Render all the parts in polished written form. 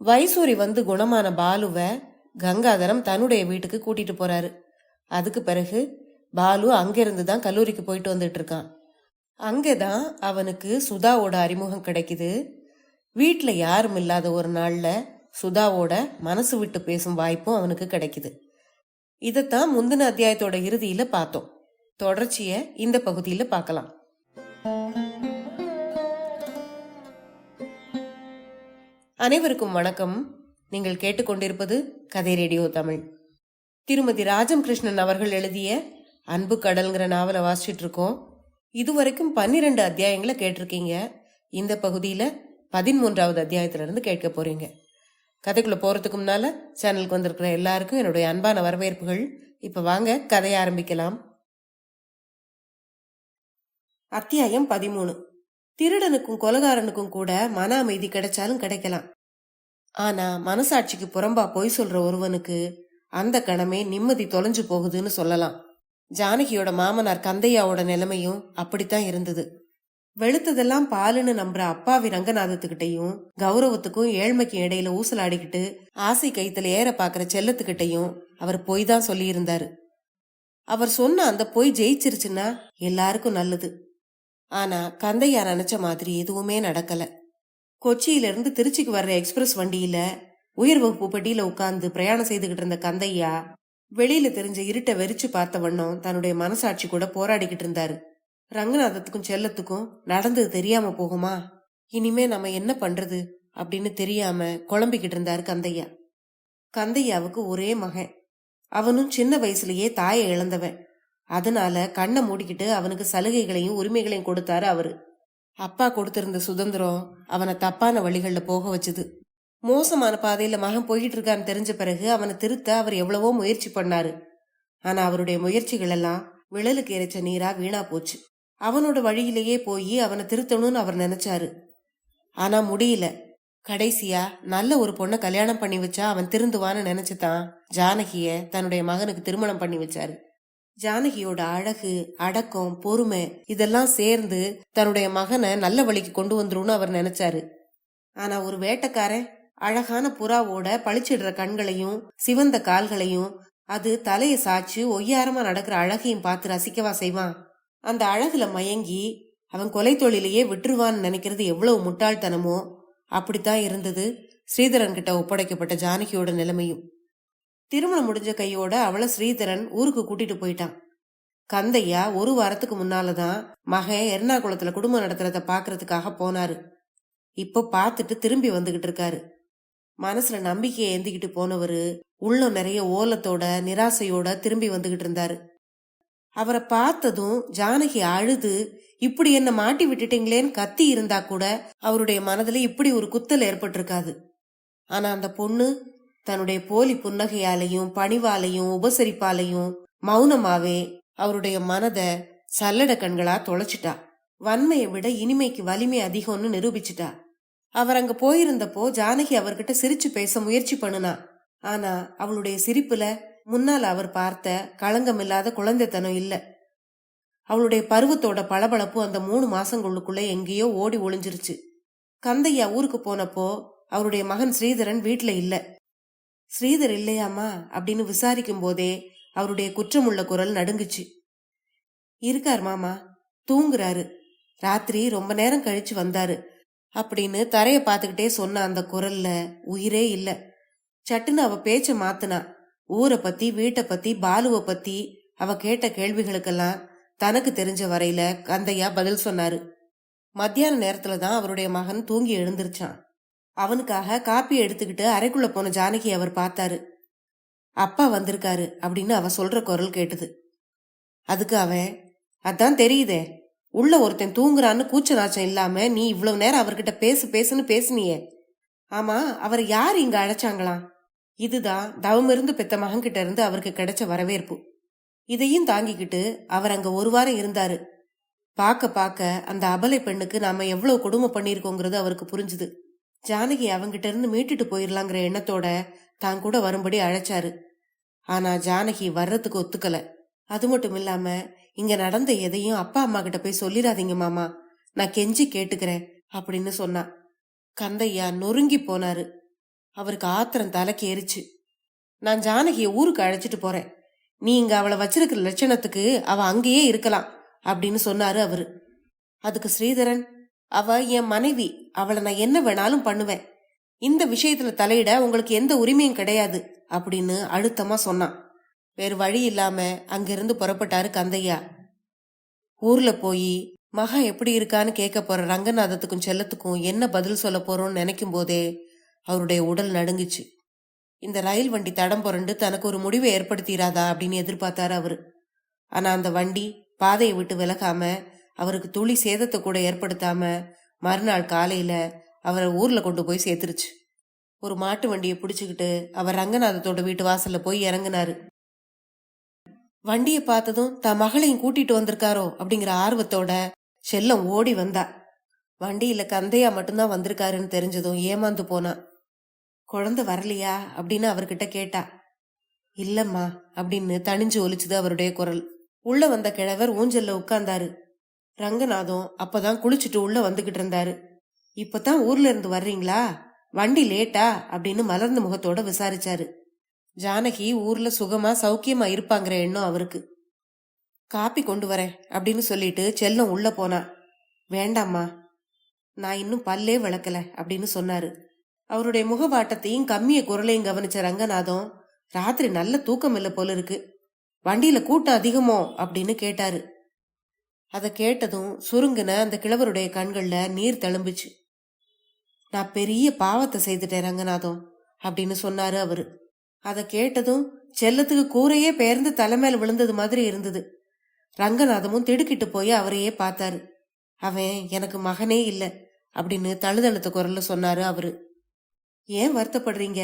வைசூரி வந்து குணமான பாலுவ கங்காதரம் தன்னுடைய வீட்டுக்கு கூட்டிட்டு போறாரு. அதுக்கு பிறகு பாலு அங்கிருந்து தான் கல்லூரிக்கு போயிட்டு வந்துட்டு இருக்கான். அங்கேதான் அவனுக்கு சுதாவோட அறிமுகம் கிடைக்குது. வீட்டுல யாரும் இல்லாத ஒரு நாள்ல சுதாவோட மனசு விட்டு பேசும் வாய்ப்பும் அவனுக்கு கிடைக்குது. இதத்தான் முந்தின அத்தியாயத்தோட இறுதியில பார்த்தோம். தொடர்ச்சிய இந்த பகுதியில பார்க்கலாம். அனைவருக்கும் வணக்கம். நீங்கள் கேட்டுக்கொண்டிருப்பது கதை ரேடியோ தமிழ். திருமதி ராஜம் கிருஷ்ணன் அவர்கள் எழுதிய அன்பு கடல்ங்கிற நாவலை வாசிச்சுட்டு இருக்கோம். இதுவரைக்கும் 12 அத்தியாயங்களை கேட்டிருக்கீங்க. இந்த பகுதியில 13வது அத்தியாயத்துல இருந்து கேட்க போறீங்க. கதைக்குள்ள போறதுக்கு முன்னால சேனலுக்கு வந்திருக்கிற எல்லாருக்கும் என்னுடைய அன்பான வரவேற்புகள். இப்ப வாங்க கதையை ஆரம்பிக்கலாம். அத்தியாயம் 13. திருடனுக்கும் கொலகாரனுக்கும் கூட மன அமைதி கிடைச்சாலும் கிடைக்கலாம். ஆனா மனசாட்சிக்கு புறம்பா பொய் சொல்ற ஒருவனுக்கு அந்த கணமே நிம்மதி தொலைஞ்சு போகுதுன்னு சொல்லலாம். ஜானகியோட மாமனார் கந்தையாவோட நிலைமையும் அப்படித்தான் இருந்தது. வெளுத்ததெல்லாம் பாலுன்னு நம்புற அப்பாவி ரங்கநாதத்துக்கிட்டையும் கௌரவத்துக்கும் ஏழ்மைக்கும் இடையில ஊசலாடிக்கிட்டு ஆசை கைத்துல ஏற பாக்குற செல்லத்துக்கிட்டையும் அவர் பொய் தான் சொல்லி இருந்தாரு. அவர் சொன்ன அந்த பொய் ஜெயிச்சிருச்சுன்னா எல்லாருக்கும் நல்லது. ஆனா கந்தையா நினைச்ச மாதிரி எதுவுமே நடக்கல. கொச்சியில இருந்து திருச்சிக்கு வர்ற எக்ஸ்பிரஸ் வண்டியில உயர் வகுப்பு பெட்டியில உட்கார்ந்து பிரயாணம் செய்துகிட்டு இருந்த கந்தையா வெளியில தெரிஞ்ச இருட்டை வெறிச்சு பார்த்த வண்ணம் தன்னுடைய மனசாட்சி கூட போராடிக்கிட்டு இருந்தாரு. ரங்கநாதத்துக்கும் செல்லத்துக்கும் நடந்தது தெரியாம போகுமா, இனிமே நம்ம என்ன பண்றது அப்படின்னு தெரியாம குழம்பிக்கிட்டு இருந்தாரு கந்தையா. கந்தையாவுக்கு ஒரே மகன். அவனும் சின்ன வயசுலயே தாயை இழந்தவன். அதனால கண்ணை மூடிக்கிட்டு அவனுக்கு சலுகைகளையும் உரிமைகளையும் கொடுத்தாரு அவரு. அப்பா கொடுத்திருந்த சுதந்திரம் அவனை தப்பான வழிகள்ல போக வச்சுது. மோசமான பாதையில மகன் போயிட்டு இருக்கான்னு தெரிஞ்ச பிறகு அவனை திருத்த அவர் எவ்வளவோ முயற்சி பண்ணாரு. ஆனா அவருடைய முயற்சிகள் எல்லாம் விழலுக்கு இறைச்ச நீரா வீணா போச்சு. அவனோட வழியிலேயே போய் அவனை திருத்தணும்னு அவர் நினைச்சாரு. ஆனா முடியல. கடைசியா நல்ல ஒரு பொண்ணை கல்யாணம் பண்ணி வச்சா அவன் திருந்துவான்னு நினைச்சுதான் ஜானகிய தன்னுடைய மகனுக்கு திருமணம் பண்ணி வச்சாரு. ஜானகியோட அழகு, அடக்கம், பொறுமை இதெல்லாம் சேர்ந்து தன்னுடைய மகனை நல்ல வழிக்கு கொண்டு வந்துரும்னு அவர் நினைச்சாரு. ஆனா ஒரு வேட்டைக்காரன் அழகான புறாவோட பளிச்சிடுற கண்களையும் சிவந்த கால்களையும் அது தலைய சாச்சு ஒய்யாரமா நடக்கிற அழகையும் பார்த்து ரசிக்கவா செய்வான்? அந்த அழகுல மயங்கி அவன் கொலை தொழிலையே விட்டுருவான்னு நினைக்கிறது எவ்வளவு முட்டாள்தனமோ அப்படித்தான் இருந்தது ஸ்ரீதரன் கிட்ட ஒப்படைக்கப்பட்ட ஜானகியோட நிலைமையும். திருமணம் முடிஞ்ச கையோட அவளை ஸ்ரீதரன் ஊருக்கு கூட்டிட்டு போயிட்டான். கந்தையா ஒரு வாரத்துக்கு முன்னாலதான் மகன் எர்ணாகுளத்துல குடும்பம் நடத்துறத பாக்குறதுக்காக போனாரு. இப்போ பார்த்துட்டு திரும்பி வந்துகிட்டு இருக்காரு. மனசுல நம்பிக்கையை ஏந்திக்கிட்டு போனவரு உள்ளம் நிறைய ஓலத்தோட நிராசையோட திரும்பி வந்துகிட்டு இருந்தாரு. அவரை பார்த்ததும் ஜானகி அழுது இப்படி என்ன மாட்டி விட்டுட்டீங்களேன்னு கத்தி இருந்தா கூட அவருடைய மனதுல இப்படி ஒரு குத்தல் ஏற்பட்டிருக்காது. ஆனா அந்த பொண்ணு தன்னுடைய போலி புன்னகையாலையும் பணிவாலையும் உபசரிப்பாலையும் மௌனமாவே அவருடைய மனத சல்லட கண்களா தொலைச்சிட்டா. வன்மையை விட இனிமைக்கு வலிமை அதிகம்னு நிரூபிச்சுட்டா. அவர் அங்க போயிருந்தப்போ ஜானகி அவர்கிட்ட சிரிச்சு பேச முயற்சி பண்ணுனா. ஆனா அவளுடைய சிரிப்புல முன்னால அவர் பார்த்த களங்கம் இல்லாத குழந்தைத்தனம் இல்ல. அவளுடைய பருவத்தோட பளபளப்பு அந்த 3 மாசங்களுக்குள்ள எங்கேயோ ஓடி ஒளிஞ்சிருச்சு. கந்தையா ஊருக்கு போனப்போ அவருடைய மகன் ஸ்ரீதரன் வீட்டுல இல்ல. ஸ்ரீதர் இல்லையாமா அப்படின்னு விசாரிக்கும் போதே அவருடைய குற்றமுள்ள குரல் நடுங்குச்சு. இருக்கார் மாமா, தூங்குறாரு, ராத்திரி ரொம்ப நேரம் கழிச்சு வந்தாரு அப்படின்னு தரைய பாத்துக்கிட்டே சொன்ன அந்த குரல்ல உயிரே இல்ல. சட்டுன்னு அவ பேச்ச மாத்துனா. ஊரை பத்தி, வீட்டை பத்தி, பாலுவை பத்தி அவ கேட்ட கேள்விகளுக்கெல்லாம் தனக்கு தெரிஞ்ச வரையில கந்தையா பதில் சொன்னாரு. மத்தியான நேரத்துலதான் அவருடைய மகன் தூங்கி எழுந்திருச்சான். அவனுக்காக காப்பி எடுத்துக்கிட்டு அறைக்குள்ள போன ஜானகி அவர் பார்த்தாரு. அப்பா வந்திருக்காரு அப்படின்னு அவ சொல்ற குரல் கேட்டது. அதுக்கு அவன், அதான் தெரியுதே, உள்ள ஒருத்தன் தூங்குறான்னு கூச்ச நாச்சம் இல்லாம நீ இவ்வளவு நேரம் அவர்கிட்ட பேசுன்னு பேசுனியே. ஆமா, அவர் யார் இங்க அழைச்சாங்களாம்? இதுதான் தவம் இருந்து பெத்த மகன்கிட்ட இருந்து அவருக்கு கிடைச்ச வரவேற்பு. இதையும் தாங்கிக்கிட்டு அவர் அங்க ஒரு வாரம் இருந்தாரு. பாக்க அந்த அபலை பெண்ணுக்கு நாம எவ்வளவு கொடுமை பண்ணிருக்கோங்கிறது அவருக்கு புரிஞ்சுது. ஜானகி அவங்கிட்ட இருந்து மீட்டுட்டு போயிடலாங்கிற எண்ணத்தோட தான் கூட வரும்படி அழைச்சாரு. ஆனா ஜானகி வர்றதுக்கு ஒத்துக்கல. அது மட்டும் இல்லாம இங்க நடந்த எதையும் அப்பா அம்மா கிட்ட போய் சொல்லிடாதீங்க மாமா, நான் கெஞ்சி கேட்டுக்கிறேன் அப்படின்னு சொன்னா. கந்தையா நொறுங்கி போனாரு. அவருக்கு ஆத்திரம் தலைக்கு ஏறிச்சு. நான் ஜானகியை ஊருக்கு அழைச்சிட்டு போறேன், நீ இங்க அவளை வச்சிருக்கிற லட்சணத்துக்கு அவ அங்கேயே இருக்கலாம் அப்படின்னு சொன்னாரு அவரு. அதுக்கு ஸ்ரீதரன், அவ என் மனைவி, அவளை நான் என்ன வேணாலும் பண்ணுவேன், இந்த விஷயத்துல தலையிட உங்களுக்கு எந்த உரிமையும் கிடையாது அப்படின்னு அழுத்தமா சொன்னான். வேறு வழி இல்லாம அங்கிருந்து புறப்பட்டாரு கந்தையா. ஊர்ல போய் மகா எப்படி இருக்கான்னு கேட்க போற ரங்கநாதத்துக்கும் செல்லத்துக்கும் என்ன பதில் சொல்ல போறோம்னு நினைக்கும் போதே அவருடைய உடல் நடுங்குச்சு. இந்த ரயில் வண்டி தடம் புரண்டு தனக்கு ஒரு முடிவை ஏற்படுத்திடாதா அப்படின்னு எதிர்பார்த்தாரு அவரு. ஆனா அந்த வண்டி பாதையை விட்டு விலகாம, அவருக்கு துளி சேதத்தை கூட ஏற்படுத்தாம மறுநாள் காலையில அவரை ஊர்ல கொண்டு போய் சேர்த்துருச்சு. ஒரு மாட்டு வண்டியை பிடிச்சுக்கிட்டு அவர் ரங்கநாதத்தோட வீட்டு வாசல்ல போய் இறங்குனாரு. வண்டியை பார்த்ததும் தன் மகளையும் கூட்டிட்டு வந்திருக்காரோ அப்படிங்கிற ஆர்வத்தோட செல்லம் ஓடி வந்தா. வண்டியில கந்தையா மட்டும்தான் வந்திருக்காருன்னு தெரிஞ்சதும் ஏமாந்து போனா. குழந்தை வரலையா அப்படின்னு அவர்கிட்ட கேட்டா. இல்லம்மா அப்படின்னு தணிஞ்சு ஒலிச்சுது அவருடைய குரல். உள்ள வந்த கிழவர் ஊஞ்சல்ல உட்கார்ந்தாரு. ரங்கநாதம் அப்பதான் குளிச்சுட்டு உள்ள வந்துகிட்டு இருந்தாரு. இப்பதான் ஊர்ல இருந்து வர்றீங்களா, வண்டி லேட்டா அப்படின்னு மலர்ந்த முகத்தோட விசாரிச்சாரு. ஜானகி ஊர்ல சுகமா சௌக்கியமா இருப்பாங்கிற எண்ணம் அவருக்கு. காப்பி கொண்டு வரேன் அப்படின்னு சொல்லிட்டு செல்லம் உள்ள போனா. வேண்டாம்மா, நான் இன்னும் பல்லே விளக்கல அப்படின்னு சொன்னாரு. அவருடைய முகவாட்டத்தையும் கம்மிய குரலையும் கவனிச்ச ரங்கநாதம், ராத்திரி நல்ல தூக்கம் இல்ல போல இருக்கு, வண்டியில கூட்டம் அதிகமோ அப்படின்னு கேட்டாரு. அதை கேட்டதும் சுருங்கின அந்த கிழவருடைய கண்கள்ல நீர் தழும்புச்சு. நான் பெரிய பாவத்தை செய்துட்டேன் ரங்கநாதம் அப்படின்னு சொன்னாரு அவரு. அதை கேட்டதும் செல்லத்துக்கு கூரையே பெயர்ந்து தலைமையில விழுந்தது மாதிரி இருந்தது. ரங்கநாதமும் திடுக்கிட்டு போய் அவரையே பார்த்தாரு. அவன் எனக்கு மகனே இல்ல அப்படின்னு தழுதழுத்த குரல்ல சொன்னாரு அவரு. ஏன் வருத்தப்படுறீங்க,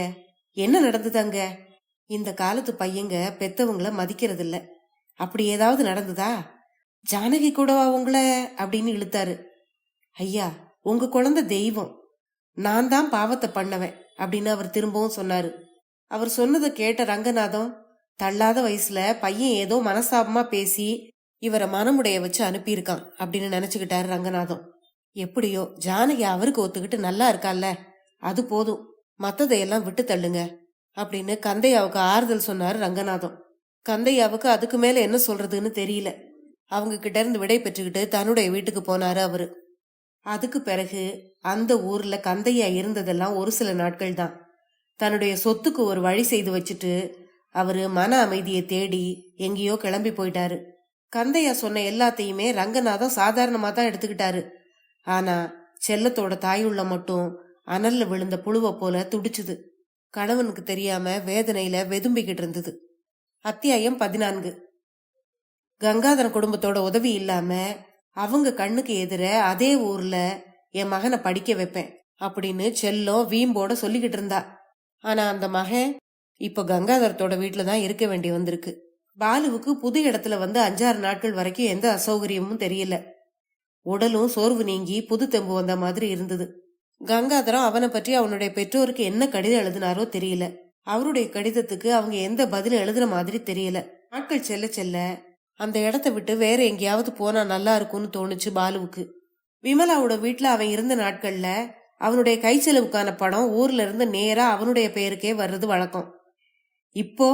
என்ன நடந்ததாங்க? இந்த காலத்து பையங்க பெத்தவங்கள மதிக்கிறது இல்ல, அப்படி ஏதாவது நடந்ததா? ஜானகி கூடவா உங்கள அப்படின்னு இழுத்தாரு. ஐயா, உங்க குழந்தை தெய்வம், நான் தான் பாவத்தை பண்ணவன் அப்படின்னு அவர் திரும்பவும் சொன்னாரு. அவர் சொன்னதை கேட்ட ரங்கநாதம், தள்ளாத வயசுல பையன் ஏதோ மனசாபமா பேசி இவரை மனமுடைய வச்சு அனுப்பியிருக்கான் அப்படின்னு நினைச்சுக்கிட்டாரு ரங்கநாதம். எப்படியோ ஜானகி அவருக்கு ஒத்துக்கிட்டு நல்லா இருக்கால, அது போதும், மத்ததையெல்லாம் விட்டு தள்ளுங்க அப்படின்னு கந்தையாவுக்கு ஆறுதல் சொன்னாரு ரங்கநாதம். கந்தையாவுக்கு அதுக்கு மேல என்ன சொல்றதுன்னு தெரியல. அவங்க கிட்ட இருந்து விடை பெற்றுக்கிட்டு தன்னுடைய வீட்டுக்கு போனாரு அவரு. அதுக்கு பிறகு அந்த ஊர்ல கந்தையா இருந்ததெல்லாம் ஒரு சில நாட்கள் தான். தன்னுடைய சொத்துக்கு ஒரு வழி செய்து வச்சுட்டு அவரு மன அமைதியை தேடி எங்கேயோ கிளம்பி போயிட்டாரு. கந்தையா சொன்ன எல்லாத்தையுமே ரங்கநாதம் சாதாரணமா தான் எடுத்துக்கிட்டாரு. ஆனா செல்லத்தோட தாயுள்ள மட்டும் அனல்ல விழுந்த புழுவ போல துடிச்சுது. கணவனுக்கு தெரியாம வேதனையில வெதும்பிக்கிட்டு இருந்தது. அத்தியாயம் 14. கங்காதரன் குடும்பத்தோட உதவி இல்லாம அவங்க கண்ணுக்கு எதிர அதே ஊர்ல என் மகனை படிக்க வைப்பேன் அப்படின்னு செல்லம் வீம்போட சொல்லிக்கிட்டு இருந்தா. ஆனா அந்த மகன் இப்ப கங்காதரத்தோட வீட்டுலதான் இருக்க வேண்டி வந்திருக்கு. பாலுவுக்கு புது இடத்துல வந்து 5-6 நாட்கள் வரைக்கும் எந்த அசௌகரியமும் தெரியல. உடலும் சோர்வு நீங்கி புது தெம்பு வந்த மாதிரி இருந்தது. கங்காதரம் அவனை பற்றி அவனுடைய பெற்றோருக்கு என்ன கடிதம் எழுதினாரோ தெரியல. அவருடைய கடிதத்துக்கு அவங்க எந்த பதிலும் எழுதுன மாதிரி தெரியல. நாட்கள் செல்ல செல்ல அந்த இடத்த விட்டு வேற எங்கேயாவது போனா நல்லா இருக்கும்னு தோணுச்சு பாலுவுக்கு. விமலாவோட வீட்டுல அவன் இருந்த நாட்கள்ல அவனுடைய கை செலவுக்கான பணம் ஊர்ல இருந்து நேரா அவனுடைய பெயருக்கே வர்றது வழக்கம். இப்போ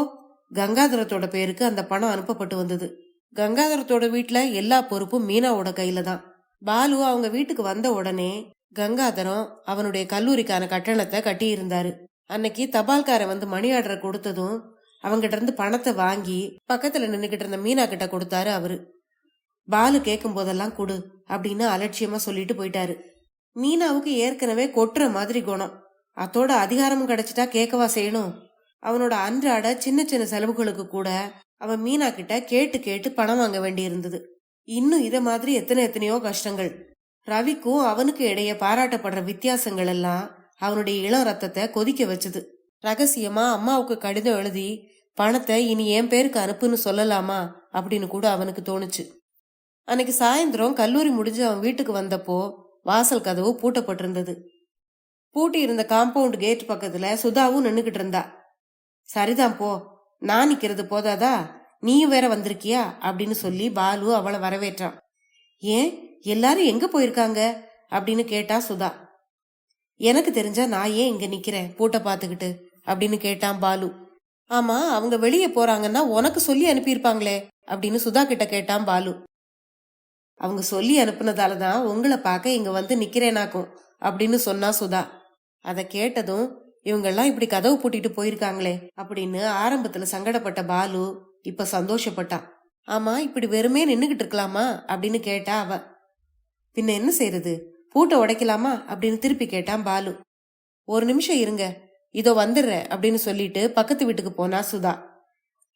கங்காதரத்தோட பேருக்கு அந்த பணம் அனுப்பப்பட்டு வந்தது. கங்காதரத்தோட வீட்டுல எல்லா பொறுப்பும் மீனாவோட கையில தான். பாலு அவங்க வீட்டுக்கு வந்த உடனே கங்காதரம் அவனுடைய கல்லூரிக்கான கட்டணத்தை கட்டி இருந்தாரு. அன்னைக்கு தபால்காரன் வந்து மணி ஆர்டர் கொடுத்ததும் அவங்கிட்ட இருந்து பணத்தை வாங்கி பக்கத்துல நின்னுகிட்டு இருந்த மீனா கிட்ட கொடுத்தாரு அவரு. பாலு கேட்கும் போதெல்லாம் கொடு அப்படின்னு அலட்சியமா சொல்லிட்டு போயிட்டாரு. மீனாவுக்கு ஏற்கனவே கொட்டுற மாதிரி குணம், அதோட அதிகாரமும் கிடைச்சிட்டா கேட்கவா செய்யணும். அவனோட அன்றாட சின்ன சின்ன செலவுகளுக்கு கூட அவன் மீனா கிட்ட கேட்டு கேட்டு பணம் வாங்க வேண்டி இருந்தது. இன்னும் இத மாதிரி எத்தனையோ கஷ்டங்கள். ரவிக்கும் அவனுக்கு இடையே பாராட்டப்படுற வித்தியாசங்கள் எல்லாம் அவனுடைய இளம் ரத்தத்தை கொதிக்க வச்சது. ரகசியமா அம்மாவுக்கு கடிதம் எழுதி பணத்தை இனி என் பேருக்கு அனுப்புன்னு சொல்லலாமா அப்படின்னு கூட அவனுக்கு தோணுச்சு. அன்னைக்கு சாயந்தரம் கல்லூரி முடிஞ்சு அவன் வீட்டுக்கு வந்தப்போ வாசல் கதவு பூட்டப்பட்டிருந்தது. பூட்டி இருந்த காம்பவுண்ட் கேட் பக்கத்துல சுதாவும் நின்னுகிட்டு இருந்தா. சரிதான் போ, நான் நிக்கிறது போதாதா, நீயும் வேற வந்திருக்கியா அப்படின்னு சொல்லி பாலு அவளை வரவேற்றான். ஏன் எல்லாரும் எங்க போயிருக்காங்க அப்படின்னு கேட்டா சுதா. எனக்கு தெரிஞ்சா நான் ஏன் இங்க நிக்கிறேன் பூட்டை பாத்துக்கிட்டு அப்படின்னு கேட்டான் பாலு. ஆமா, அவங்க வெளியே போறாங்கன்னா உனக்கு சொல்லி அனுப்பியிருப்பாங்களே அப்படின்னு சுதா கிட்ட கேட்டான் பாலு. அவங்க சொல்லி அனுப்புனதாலதான் உங்களை பார்க்க இங்க வந்து நிக்கிறேனாக்கும் அப்படின்னு சொன்னா சுதா. அத கேட்டதும் இவங்கெல்லாம் இப்படி கதவு பூட்டிட்டு போயிருக்காங்களே அப்படின்னு ஆரம்பத்துல சங்கடப்பட்ட பாலு இப்ப சந்தோஷப்பட்டான். ஆமா, இப்படி வெறுமே நின்னுகிட்டு இருக்கலாமா அப்படின்னு கேட்டா அவ. பின்ன என்ன செய்யறது, பூட்டை உடைக்கலாமா அப்படின்னு திருப்பி கேட்டான் பாலு. ஒரு நிமிஷம் இருங்க, இதோ வந்துடுறேன் அப்படின்னு சொல்லிட்டு பக்கத்து வீட்டுக்கு போனா சுதா.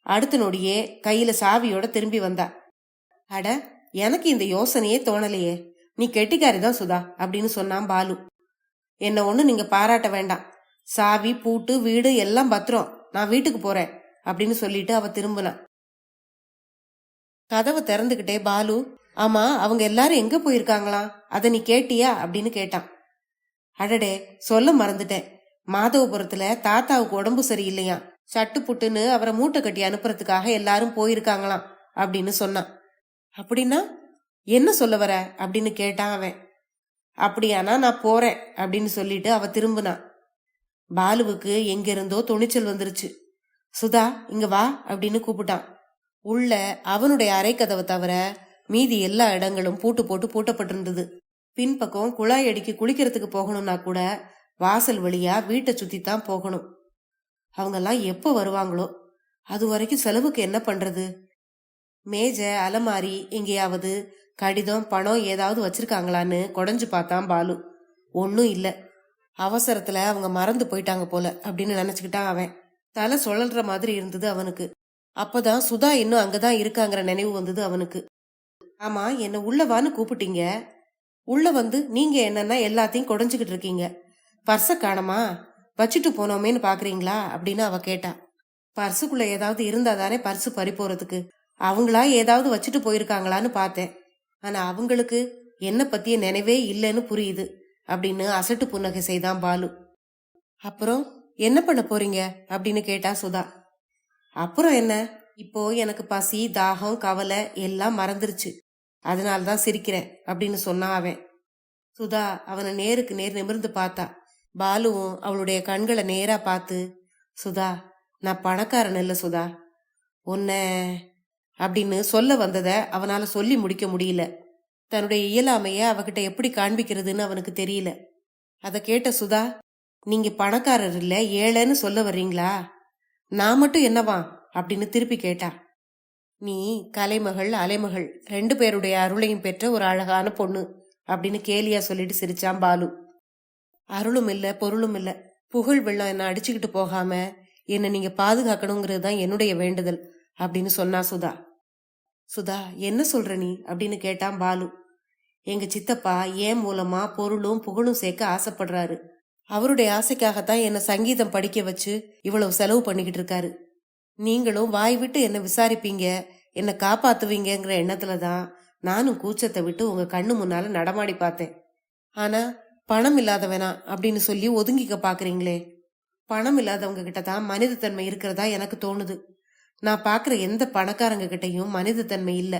அடுத்த நொடியே கையில சாவியோட திரும்பி வந்தா. அட, எனக்கு இந்த யோசனையே தோணலையே, நீ கெட்டிக்காரிதான் சுதா அப்படின்னு சொன்னான் பாலு. என்ன ஒண்ணு நீங்க பாராட்ட வேண்டாம், சாவி பூட்டு வீடு எல்லாம் பத்திரம், நான் வீட்டுக்கு போறேன் அப்படின்னு சொல்லிட்டு அவ திரும்பினான். கதவை திறந்துகிட்டே பாலு, ஆமா அவங்க எல்லாரும் எங்க போயிருக்காங்களாம், அத நீ கேட்டியா அப்படின்னு கேட்டான். அடடே, சொல்ல மறந்துட்டேன், மாதவபுரத்துல தாத்தாவுக்கு உடம்பு சரியில்லையா, சட்டு புட்டுன்னு அவரை மூட்டை கட்டி அனுப்புறதுக்காக எல்லாரும் போயிருக்காங்களாம் அப்படின்னு சொன்னான். அப்படின்னா என்ன சொல்ல வர அப்படின்னு கேட்டான் அவன். அப்படியானா நான் போறேன் அப்படின்னு சொல்லிட்டு அவ திரும்பினான். பாலுவுக்கு எங்கிருந்தோ துணிச்சல் வந்துருச்சு. சுதா இங்க வா அப்படின்னு கூப்பிட்டான். உள்ள அவனுடைய அறை கதவை தவிர மீதி எல்லா இடங்களும் பூட்டு போட்டு பூட்டப்பட்டிருந்தது. பின்பக்கம் குழாய் அடிக்கி குளிக்கிறதுக்கு போகணும்னா கூட வாசல் வழியா வீட்டை சுத்தித்தான் போகணும். அவங்கெல்லாம் எப்ப வருவாங்களோ, அது வரைக்கும் செலவுக்கு என்ன பண்றது? மேஜை அலமாரி எங்கேயாவது கடிதம் பணம் ஏதாவது வச்சிருக்காங்களான்னு குடஞ்சு பார்த்தான் பாலு. ஒன்னும் இல்ல. அவசரத்துல அவங்க மறந்து போயிட்டாங்க போல அப்படின்னு நினைச்சுக்கிட்டான் அவன். தலை சுழல்ற மாதிரி இருந்தது அவனுக்கு. அப்பதான் சுதா இன்னும் அங்கதான் இருக்காங்கிற நினைவு வந்தது அவனுக்கு. ஆமா, என்ன உள்ளவான்னு கூப்பிட்டீங்க, உள்ள வந்து நீங்க என்னன்னா எல்லாத்தையும் குடஞ்சுக்கிட்டு இருக்கீங்க, பர்ஸ காணமா, வச்சுட்டு போனோமேன்னு பாக்குறீங்களா அப்படின்னு அவ கேட்டா. பர்சுக்குள்ள ஏதாவது இருந்தா தானே பர்சு பறி போறதுக்கு, அவங்களா ஏதாவது வச்சுட்டு போயிருக்காங்களான்னு பார்த்தேன். ஆனா அவங்களுக்கு என்ன பத்திய நினைவே இல்லைன்னு புரியுது அப்படின்னு அசட்டு புன்னகை செய்தான் பாலு. அப்புறம் என்ன பண்ண போறீங்க அப்படின்னு கேட்டா சுதா. அப்புறம் என்ன, இப்போ எனக்கு பசி தாகம் கவலை எல்லாம் மறந்துருச்சு, அதனாலதான் சிரிக்கிறேன் அப்படின்னு சொன்னான் அவன். சுதா அவனை நேருக்கு நேர் நிமிர்ந்து பார்த்தா. பாலுவும் அவளுடைய கண்களை நேரா பார்த்து, சுதா நான் பணக்காரன் இல்ல சுதா, உன்ன அப்படின்னு சொல்ல வந்தத அவனால சொல்லி முடிக்க முடியல. தன்னுடைய இயலாமைய அவகிட்ட எப்படி காண்பிக்கிறதுன்னு அவனுக்கு தெரியல. அத கேட்ட சுதா, நீங்க பணக்காரர் இல்ல ஏழைன்னு சொல்ல வர்றீங்களா, நான் மட்டும் என்னவா அப்படின்னு திருப்பி கேட்டா. நீ கலைமகள் அலைமகள் ரெண்டு பேருடைய அருளையும் பெற்ற ஒரு அழகான பொண்ணு அப்படின்னு கேலியா சொல்லிட்டு சிரிச்சான் பாலு. அருளும் இல்ல பொருளும் இல்ல, புகழ் வெள்ளம் என்ன அடிச்சுக்கிட்டு போகாம என்ன நீங்க பாதுகாக்கணுங்கிறது தான் என்னுடைய வேண்டுதல் அப்படின்னு சொன்னா சுதா. சுதா என்ன சொல்ற நீ அப்படின்னு கேட்டான் பாலு. எங்க சித்தப்பா ஏன் மூலமா பொருளும் புகழும் சேர்க்க ஆசைப்படுறாரு. அவருடைய ஆசைக்காகத்தான் என்ன சங்கீதம் படிக்க வச்சு இவ்வளவு செலவு பண்ணிக்கிட்டு இருக்காரு. நீங்களும் வாய் விட்டு என்ன விசாரிப்பீங்க, என்ன காப்பாத்துவீங்கிற எண்ணத்துலதான் நானும் கூச்சத்தை விட்டு உங்க கண்ணு முன்னால நடமாடி பார்த்தேன். ஆனா பணம் இல்லாதவனா அப்படின்னு சொல்லி ஒதுங்கிக்க பாக்குறீங்களே, பணம் இல்லாதவங்க கிட்டதான் மனித தன்மை இருக்கிறதா எனக்கு தோணுது. நான் பாக்குற எந்த பணக்காரங்க கிட்டையும் மனித தன்மை இல்ல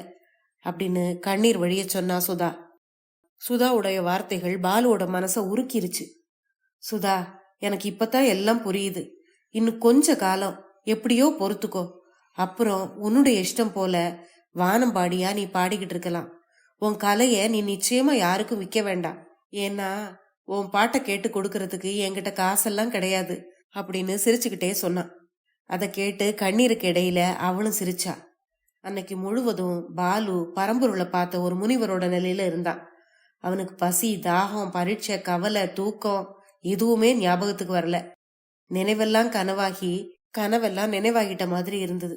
அப்படின்னு கண்ணீர் வழிய சொன்னா சுதா. சுதாவுடைய வார்த்தைகள் பாலுவோட மனச உருக்கிருச்சு. சுதா, எனக்கு இப்பதான் எல்லாம் புரியுது, இன்னும் கொஞ்ச காலம் எப்படியோ பொறுத்துக்கோ, அப்புறம் உன்னுடைய இஷ்டம் போல வானம்பாடியா நீ பாடிக்கிட்டு இருக்கலாம். உன் கலைய நீ நிச்சயமா யாருக்கும் விற்க வேண்டாம், ஏன்னா உன் பாட்டை கேட்டு கொடுக்கறதுக்கு என்கிட்ட காசெல்லாம் கிடையாது அப்படின்னு சிரிச்சுக்கிட்டே சொன்னான். அதை கேட்டு கண்ணீருக்கு இடையில அவளும் சிரிச்சா. அன்னைக்கு முழுவதும் பாலு பரம்பொருளை பார்த்த ஒரு முனிவரோட நிலையில இருந்தான். அவனுக்கு பசி தாகம் பரீட்சை கவலை தூக்கம் எதுவுமே ஞாபகத்துக்கு வரல. நினைவெல்லாம் கனவாகி கனவெல்லாம் நினைவாகிட்ட மாதிரி இருந்தது.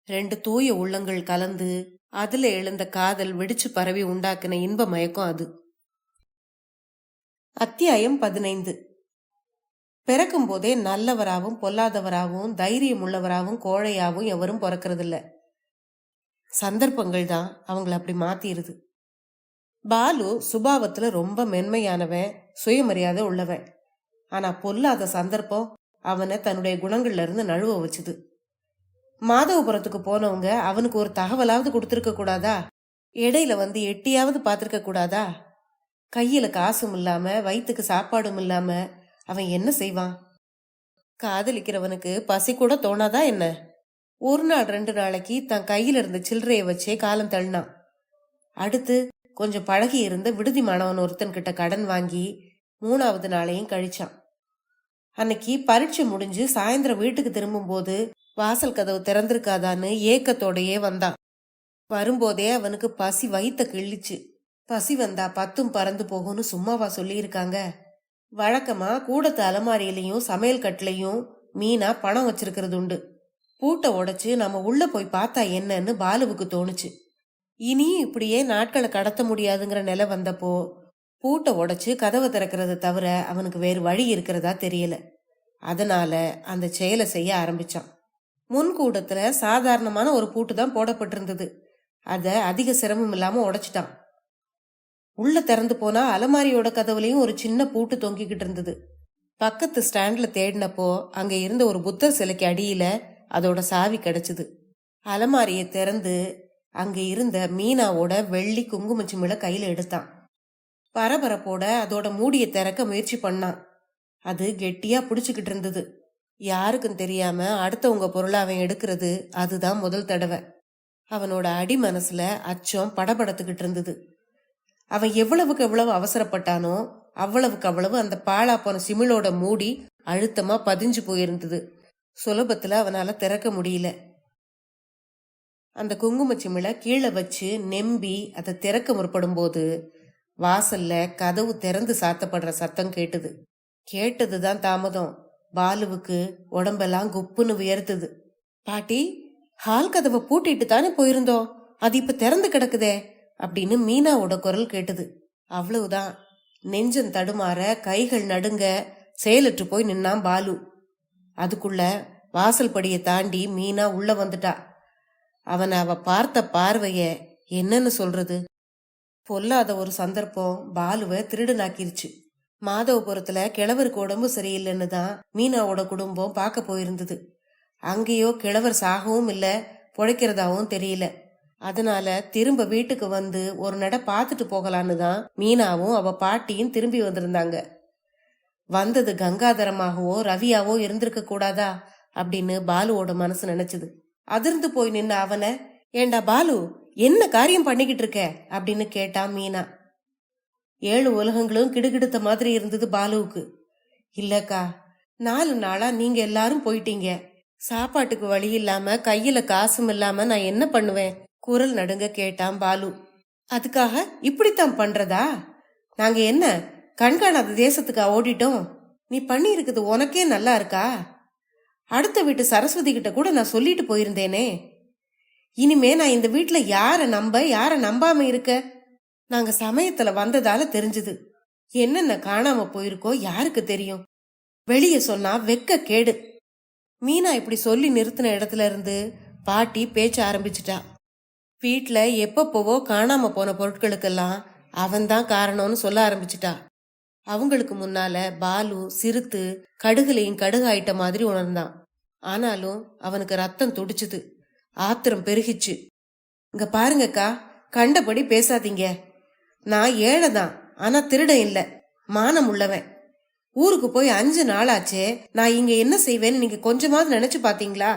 ரெண்டு தூய உள்ளங்கள் கலந்து அதுல எழுந்த காதல் வெடிச்சு பரவி உண்டாக்குன இன்ப மயக்கம் அது. அத்தியாயம் 15. பிறக்கும் போதே நல்லவராகவும் பொல்லாதவராகவும் தைரியம் உள்ளவராகவும் கோழையாவும் எவரும் பிறக்கறதில்ல. சந்தர்ப்பங்கள் தான் அவங்களை அப்படி மாத்திருது. பாலு சுபாவத்துல ரொம்ப மென்மையானவன், சுயமரியாதை உள்ளவன். ஆனா பொல்லாத சந்தர்ப்பம் அவனை தன்னுடைய குணங்கள்ல இருந்து நழுவ வச்சுது. மாதவபுரத்துக்கு போனவங்க அவனுக்கு ஒரு தகவலாவது கொடுத்திருக்க கூடாதா, இடையில வந்து எட்டியாவது பாத்திருக்க கூடாதா? கையில காசும் இல்லாம வயிற்றுக்கு சாப்பாடும் இல்லாம அவன் என்ன செய்வான்? காதலிக்கிறவனுக்கு பசி கூட தோணாதா என்ன? ஒரு நாள் 2 நாளைக்கு தன் கையில இருந்த சில்லறைய வச்சே காலம் தள்ளினான். அடுத்து கொஞ்சம் பழகி இருந்த விடுதி மாணவன் ஒருத்தன் கிட்ட கடன் வாங்கி 3வது நாளையும் கழிச்சான். அன்னைக்கு பரீட்சை முடிஞ்சு சாயந்தரம் வீட்டுக்கு திரும்பும்போது வாசல் கதவு திறந்திருக்காதான்னு ஏக்கத்தோடையே வந்தான். வரும்போதே அவனுக்கு பசி வயித்த கிள்ளிச்சு. பசி வந்தா 10ம் பறந்து போகும்னு சும்மாவா சொல்லியிருக்காங்க? வழக்கமா கூடத்து அலமாரியிலையும் சமையல் கட்டிலையும் மீனா பணம் வச்சிருக்கிறது உண்டு. பூட்டை உடைச்சு நம்ம உள்ள போய் பார்த்தா என்னன்னு பாலுவுக்கு தோணுச்சு. இனியும் இப்படியே நாட்களை கடத்த முடியாதுங்கிற நிலை வந்தப்போ பூட்டை உடைச்சு கதவை திறக்கிறத தவிர அவனுக்கு வேறு வழி இருக்கிறதா தெரியல. அதனால அந்த செயலை செய்ய ஆரம்பிச்சான். முன்கூடத்துல சாதாரணமான ஒரு பூட்டு தான் போடப்பட்டிருந்தது. அத அதிக சிரமம் இல்லாம உடைச்சிட்டான். உள்ள திறந்து போனா அலமாரியோட கதவுலையும் ஒரு சின்ன பூட்டு தொங்கிக்கிட்டு இருந்தது. பக்கத்து ஸ்டாண்ட்ல தேடினப்போ அங்க இருந்த ஒரு புத்தர் சிலைக்கு அடியில அதோட சாவி கிடைச்சது. அலமாரியை திறந்து அங்க இருந்த மீனாவோட வெள்ளி குங்குமச்சிமிழ கையில எடுத்தான். பரபரப்போட அதோட மூடியை திறக்க முயற்சி பண்ணான். அது கெட்டியா புடிச்சுக்கிட்டு இருந்தது. யாருக்கும் தெரியாம அடுத்தவங்க பொருளை அவன் எடுக்கிறது அதுதான் முதல் தடவை. அவனோட அடி மனசுல அச்சம் படபடத்துக்கிட்டு இருந்தது. அவன் எவ்வளவுக்கு எவ்வளவு அவசரப்பட்டானோ அவ்வளவுக்கு அவ்வளவு அந்த பாழா போன சிமிழோட மூடி அழுத்தமா பதிஞ்சு போயிருந்தது. சுலபத்துல அவனால திறக்க முடியல. அந்த குங்கும சிமிழ கீழே வச்சு நெம்பி அதை திறக்க முற்படும் போது வாசல்ல கதவு திறந்து சாத்தப்படுற சத்தம் கேட்டது. கேட்டதுதான் தாமதம். பாலுவுக்கு உடம்பெல்லாம் குப்புன்னு உயர்த்துது. பாட்டி, ஹால் கதவை பூட்டிட்டு தானே போயிருந்தோம், அது இப்ப திறந்து கிடக்குதே அப்படின்னு மீனாவோட குரல் கேட்டது. அவ்வளவுதான். நெஞ்சம் தடுமாற கைகள் நடுங்க செயலற்று போய் நின்னான் பாலு. அதுக்குள்ள வாசல் படியை தாண்டி மீனா உள்ள வந்துட்டா. அவனை அவ பார்த்த பார்வைய என்னன்னு சொல்றது? பொல்லாத ஒரு சந்தர்ப்பம் பாலுவை திருடனாக்கிருச்சு. மாதவபுரத்துல கிழவருக்கு உடம்பு சரியில்லைன்னு தான் மீனாவோட குடும்பம் பார்க்க போயிருந்தது. அங்கேயோ கிழவர் சாகவும் இல்ல, பொழைக்கிறதாவும் தெரியல. அதனால திரும்ப வீட்டுக்கு வந்து ஒரு நட பார்த்துட்டு போகலான்னு தான் மீனாவும் அவ பாட்டியும் திரும்பி வந்திருந்தாங்க. வந்தது கங்காதரமாகவோ ரவியாவோ இருந்திருக்க கூடாதா அப்படின்னு பாலுவோட மனசு நினைச்சது. அதிர்ந்து போய் நின்ன அவனை, ஏண்டா பாலு, என்ன காரியம் பண்ணிக்கிட்டு இருக்க அப்படின்னு கேட்டான் மீனா. 7 உலகங்களும் கிடுகிடுத்த மாதிரி இருந்தது பாலுவுக்கு. இல்லக்கா, 4 நாளா நீங்க எல்லாரும் போயிட்டீங்க. சாப்பாட்டுக்கு வழி இல்லாம கையில காசும் இல்லாம நான் என்ன பண்ணுவேன்? குரல் நடுங்க கேட்டான் பாலு. அதுக்காக இப்படித்தான் பண்றதா? நாங்க என்ன கண்காணாத தேசத்துக்கா ஓடிட்டோம்? நீ பண்ணி இருக்குது உனக்கே நல்லா இருக்கா? அடுத்த வீட்டு சரஸ்வதி கிட்ட கூட நான் சொல்லிட்டு போயிருந்தேனே. இனிமே நான் இந்த வீட்டுல யார நம்ப யார நம்பாம இருக்க? நாங்க சமயத்துல வந்ததால தெரிஞ்சது. என்னென்ன காணாம போயிருக்கோ யாருக்கு தெரியும்? வெளிய சொன்னா வெக்க கேடு. மீனா இப்படி சொல்லி நிறுத்தின இடத்துல இருந்து பாட்டி பேச்ச ஆரம்பிச்சிட்டா. வீட்டுல எப்பப்போவோ காணாம போன பொருட்களுக்கெல்லாம் அவன்தான் காரணம்னு சொல்ல ஆரம்பிச்சிட்டா. அவங்களுக்கு முன்னால பாலு சிரித்து கடுகுலையும் கடுகாயிட்ட மாதிரி உணர்ந்தான். ஆனாலும் அவனுக்கு ரத்தம் துடிச்சுது, ஆத்திரம் பெருகிச்சு. இங்க பாருங்கக்கா, கண்டபடி பேசாதீங்க. நான் ஏழைதான், ஆனா திருடன் இல்ல, மானம் உள்ளவன். ஊருக்கு போய் 5 நாளாச்சே. நான் இங்க என்ன செய்வேன்னு நீங்க கொஞ்சமாவது நினைச்சு பாத்தீங்களா?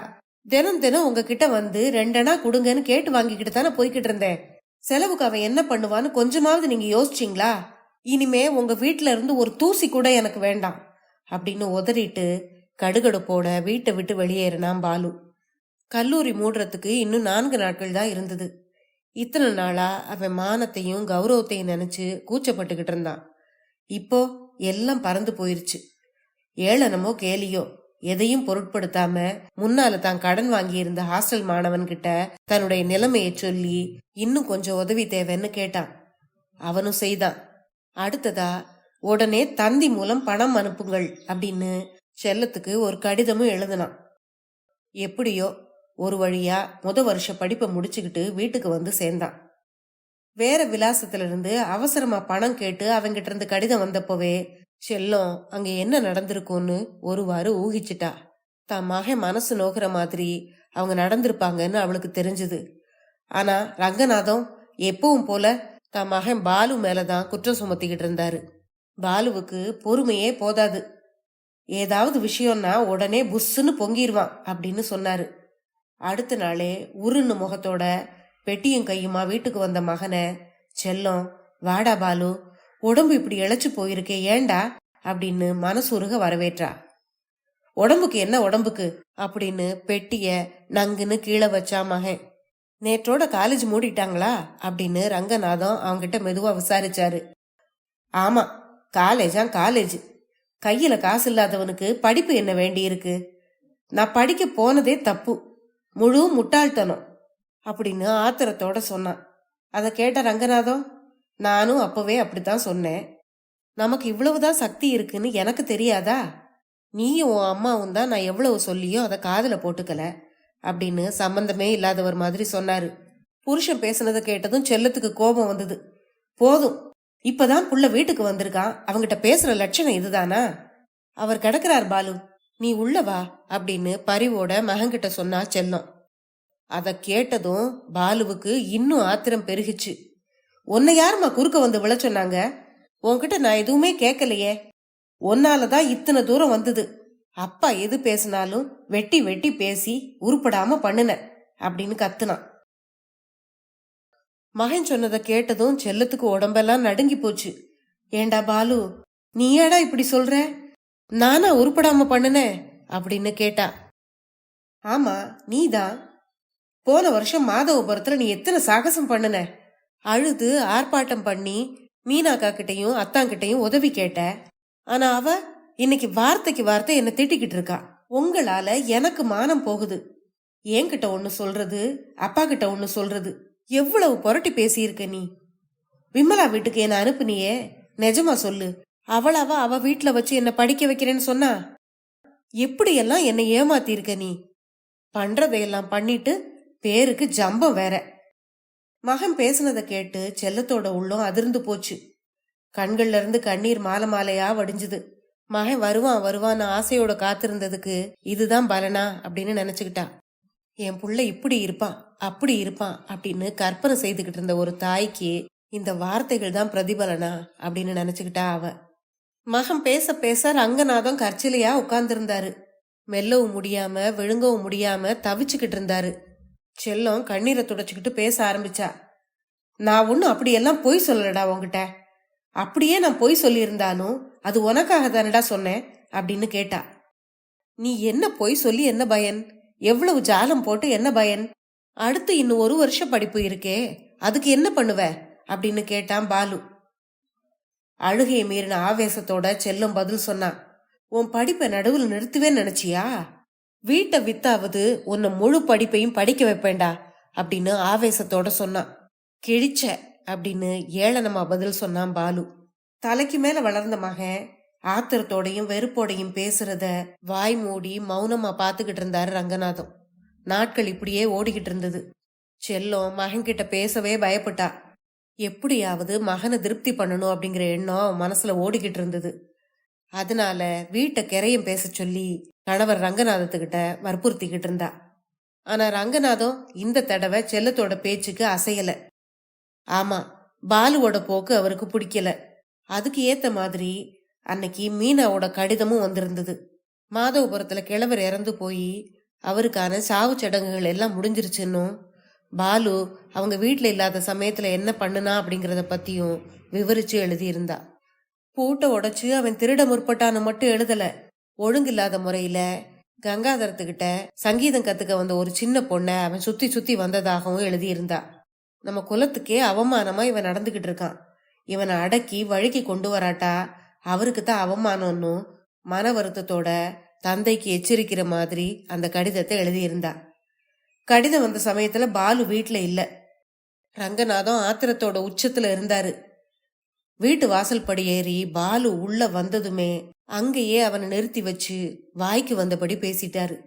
தினம் தினம் உங்ககிட்ட வந்து 2 அணா கொடுங்கன்னு கேட்டு வாங்கிக்கிட்டு தானே போய்கிட்டு இருந்தேன். செலவுக்கு அவன் என்ன பண்ணுவான்னு கொஞ்சமாவது நீங்க யோசிச்சீங்களா? இனிமே உங்க வீட்டுல இருந்து ஒரு தூசி கூட எனக்கு வேண்டாம் அப்படின்னு உதறிட்டு கடுகடுப்போட வீட்டை விட்டு வெளியேறினான் பாலு. கல்லூரி மூடுறதுக்கு இன்னும் 4 நாட்கள் தான் இருந்தது. இத்தனை நாளா அவன் மானத்தையும் கௌரவத்தையும் நினைச்சு கூச்சப்பட்டுக்கிட்டு இருந்தான். இப்போ எல்லாம் பறந்து போயிருச்சு. ஏளனமோ கேலியோ எதையும் பொருட்படுத்தாம முன்னால தான் கடன் வாங்கி இருந்த ஹாஸ்டல் மாணவன் கிட்ட தன்னுடைய நிலைமையை சொல்லி இன்னும் கொஞ்சம் உதவி தேவைன்னு கேட்டான். அவனும் செய்தான். அடுத்ததா உடனே தந்தி மூலம் பணம் அனுப்புங்கள் அப்படின்னு செல்லத்துக்கு ஒரு கடிதமும் எழுதினான். எப்படியோ ஒரு வழியா வருஷ படிப்பை முடிச்சுக்கிட்டு வீட்டுக்கு வந்து சேர்ந்தான். வேற விலாசத்துல இருந்து அவசரமா பணம் கேட்டு அவங்கிட்ட இருந்து கடிதம் வந்தப்போவே செல்லம் அங்க என்ன நடந்திருக்கும்னு ஒருவாறு ஊகிச்சிட்டா. தான் மகன் மனசு நோக்கிற மாதிரி அவங்க நடந்திருப்பாங்கன்னு அவளுக்கு தெரிஞ்சது. ஆனா ரங்கநாதம் எப்பவும் போல தன் மகன் பாலு மேலதான் குற்றம் சுமத்திக்கிட்டு இருந்தாரு. பாலுவுக்கு பொறுமையே போதாது. ஏதாவது விஷயம்னா உடனே புஷ்ஷுன்னு பொங்கிடுவான் அப்படின்னு சொன்னாரு. அடுத்த நாளே உருன்னு முகத்தோட பெட்டியும் கையுமா வீட்டுக்கு வந்த மகனை, செல்லம் வாடா பாலு, உடம்பு இப்படி இழைச்சு போயிருக்கே ஏண்டா அப்படின்னு மனசுருக வரவேற்றா. உடம்புக்கு என்ன உடம்புக்கு அப்படின்னு பெட்டிய நங்குன்னு கீழே வச்சா மகன். நேற்றோட காலேஜ் மூடிட்டாங்களா அப்படின்னு ரங்கநாதம் அவங்கிட்ட மெதுவா விசாரிச்சாரு. ஆமா, காலேஜ். கையில காசு இல்லாதவனுக்கு படிப்பு என்ன வேண்டி இருக்கு? நான் படிக்க போனதே தப்பு, முழு முட்டாள்தனம் அப்படின்னு ஆத்திரத்தோட சொன்னான். அதை கேட்ட ரங்கநாதம், நானும் அப்பவே அப்படித்தான் சொன்னேன். நமக்கு இவ்வளவுதான் சக்தி இருக்குன்னு எனக்கு தெரியாதா? நீயும் உன் அம்மாவும் தான் நான் எவ்வளவு சொல்லியோ அதை காதுல போட்டுக்கல அப்படின்னு சம்பந்தமே இல்லாதவர் மாதிரி சொன்னாரு. புருஷன் பேசுனதை கேட்டதும் செல்லத்துக்கு கோபம் வந்தது. போதும், இப்பதான் புள்ள வீட்டுக்கு வந்திருக்கான், அவங்கிட்ட பேசுற லட்சணம் இதுதானா? அவர் கிடக்கிறார் பாலு, நீ உள்ள வா அப்படின்னு பரிவோட மகன்கிட்ட சொன்னா செல்லம். அத கேட்டதும் பாலுவுக்கு இன்னும் ஆத்திரம் பெருகிச்சு. உன்னை யாருமா குறுக்க வந்து விழ சொன்னாங்க? உன்கிட்ட நான் எதுவுமே கேட்கலையே. உன்னாலதான் இத்தனை தூரம் வந்தது. அப்பா எது பேசினாலும் வெட்டி வெட்டி பேசி உருப்படாம பண்ணுன அப்படின்னு கத்துனான். மகன் சொன்னதை கேட்டதும் செல்லத்துக்கு உடம்பெல்லாம் நடுங்கி போச்சு. ஏண்டா பாலு, நீ ஏடா இப்படி சொல்ற? நானா உருப்படாம பண்ணுன அப்படின்னு கேட்டா. ஆமா, நீதான். போன வருஷம் மாதவபுரத்துல நீ எத்தனை சாகசம் பண்ணுன. அழுது ஆர்ப்பாட்டம் பண்ணி மீனாக்கா கிட்டையும் அத்தாங்கிட்டையும் உதவி கேட்ட. ஆனா அவ இன்னைக்கு வார்த்தைக்கு வார்த்தை என்ன திட்டிக்கிட்டு இருக்கா. உங்களால எனக்கு மானம் போகுது. என்கிட்ட ஒண்ணு சொல்றது, அப்பா கிட்ட ஒண்ணு சொல்றது. எவ்வளவு புரட்டி பேசியிருக்க நீ. விமலா வீட்டுக்கு என்ன அனுப்புனியே, நிஜமா சொல்லு. அவளாவா அவ வீட்டுல வச்சு என்ன படிக்க வைக்கிறேன்னு சொன்னா? எப்படியெல்லாம் என்னை ஏமாத்திருக்க நீ. பண்றதையெல்லாம் பண்ணிட்டு பேருக்கு ஜம்பம் வேற. மகன் பேசுனதை கேட்டு செல்லத்தோட உள்ளம் அதிர்ந்து போச்சு. கண்கள்ல இருந்து கண்ணீர் மாலை மாலையா வடிஞ்சுது. மகன் வருவான்னு ஆசையோட காத்திருந்ததுக்கு இதுதான் பலனா அப்படின்னு நினைச்சுக்கிட்டா. என் புள்ள இப்படி இருப்பான் அப்படி இருப்பான் அப்படின்னு கற்பனை செய்துகிட்டு இருந்த ஒரு தாய்க்கு இந்த வார்த்தைகள் தான் பிரதிபலனா அப்படின்னு நினைச்சுக்கிட்டா அவ. மகன் பேச பேச ரங்கநாதம் கற்சிலையா உட்கார்ந்திருந்தாரு. மெல்லவும் முடியாம விழுங்கவும் முடியாம தவிச்சுக்கிட்டு இருந்தாரு. செல்லம் கண்ணீரை துடைச்சுக்கிட்டு பேச ஆரம்பிச்சா. நான் ஒன்னும் அப்படியெல்லாம் பொய் சொல்லலடா உன்கிட்ட. அப்படியே நான் பொய் சொல்லியிருந்தாலும் அது உனக்காக தானடா சொன்னேன் அப்படின்னு கேட்டா. நீ என்ன பொய் சொல்லி என்ன பயன்? எவ்வளவு ஜாலம் போட்டு என்ன பயன்? அடுத்து இன்னும் 1 வருஷ படிப்பு இருக்கே, அதுக்கு என்ன பண்ணுவ அப்படின்னு கேட்டான் பாலு. அழுகையை மீறின ஆவேசத்தோட செல்லம் பதில் சொன்னான். உன் படிப்பை நடுவில் நிறுத்துவேன்னு நினைச்சியா? வீட்டை வித்தாவது உன்னை முழு படிப்பையும் படிக்க வைப்பேன்டா அப்படின்னு ஆவேசத்தோட சொன்னான். கிழிச்ச அப்படின்னு ஏளனமா பதில் சொன்னான் பாலு. தலைக்கு மேல வளர்ந்த மகன் ஆத்திரத்தோடையும் வெறுப்போடையும் பேசுறத வாய் மூடி மௌனமா பாத்துக்கிட்டு இருந்தாரு ரங்கநாதம். நாட்கள் இப்படியே ஓடிக்கிட்டு இருந்தது. செல்லம் மகன்கிட்ட பேசவே பயப்பட்டா. எப்படியாவது மகனை திருப்தி பண்ணணும் அப்படிங்கிற எண்ணம் மனசுல ஓடிக்கிட்டு இருந்தது. அதனால வீட்டை கிரையும் பேச சொல்லி கணவர் ரங்கநாதத்துக்கிட்ட வற்புறுத்திக்கிட்டு இருந்தா. ஆனா ரங்கநாதம் இந்த தடவை செல்லத்தோட பேச்சுக்கு அசையல. ஆமா, பாலுவோட போக்கு அவருக்கு பிடிக்கல. அதுக்கு ஏத்த மாதிரி அன்னைக்கு மீனாவோட கடிதமும் வந்திருந்தது. மாதவபுரத்துல கிழவர் இறந்து போய் அவருக்கான சாவு சடங்குகள் எல்லாம் முடிஞ்சிருச்சுன்னும், பாலு அவங்க வீட்டுல இல்லாத சமயத்துல என்ன பண்ணுனா அப்படிங்கறத பத்தியும் விவரிச்சு எழுதியிருந்தா. பூட்டை உடைச்சு அவன் திருட முற்பட்டான்னு மட்டும் எழுதல, ஒழுங்கில்லாத முறையில கங்காதரத்துக்கிட்ட சங்கீதம் கத்துக்க வந்த ஒரு சின்ன பொண்ணை அவன் சுத்தி சுத்தி வந்ததாகவும் எழுதியிருந்தா. நம்ம குலத்துக்கே அவமானமா இவன் நடந்துகிட்டு இருக்கான், இவனை அடக்கி வழுக்கி கொண்டு வராட்டா அவருக்கு தான் அவமானம்னு மன வருத்தத்தோட தந்தைக்கு எச்சரிக்கிற மாதிரி அந்த கடிதத்தை எழுதியிருந்தா. கடிதம் வந்த சமயத்துல பாலு வீட்டுல இல்ல. ரங்கநாதம் ஆத்திரத்தோட உச்சத்துல இருந்தாரு. வீட்டு வாசல் படி ஏறி பாலு உள்ள வந்ததுமே அங்கேயே அவனை நிறுத்தி வச்சு வாய்க்கு வந்தபடி பேசிட்டாரு.